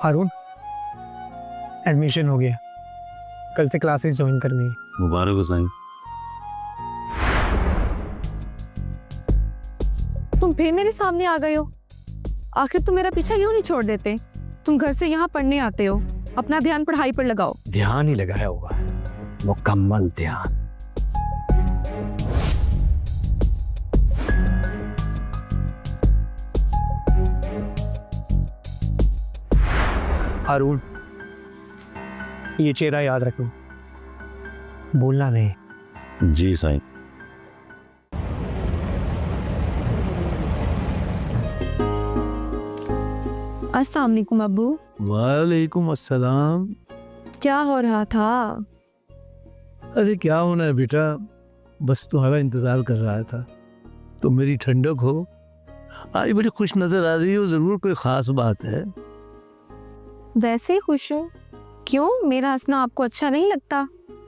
हारून, admission हो गया, कल से क्लासेस ज्वाइन करनी है। मुबारक हो साईं। तुम फिर मेरे सामने आ गए हो। आखिर तुम मेरा पीछा क्यों नहीं छोड़ देते? तुम घर से यहाँ पढ़ने आते हो, अपना ध्यान पढ़ाई पर लगाओ। ध्यान ही लगाया होगा, मुकम्मल ध्यान। हारून, ये चेहरा याद रखना, भूलना नहीं। जी साईं। अस्सलाम वालेकुम अब्बू। वालेकुम अस्सलाम। क्या हो रहा था? अरे क्या होना है बेटा, बस तुम्हारा इंतजार कर रहा था। तुम मेरी ठंडक हो, आज बड़ी खुश नजर आ रही हो, जरूर कोई खास बात है। वैसे ही खुश हूँ। क्यों, मेरा हंसना आपको अच्छा नहीं लगता?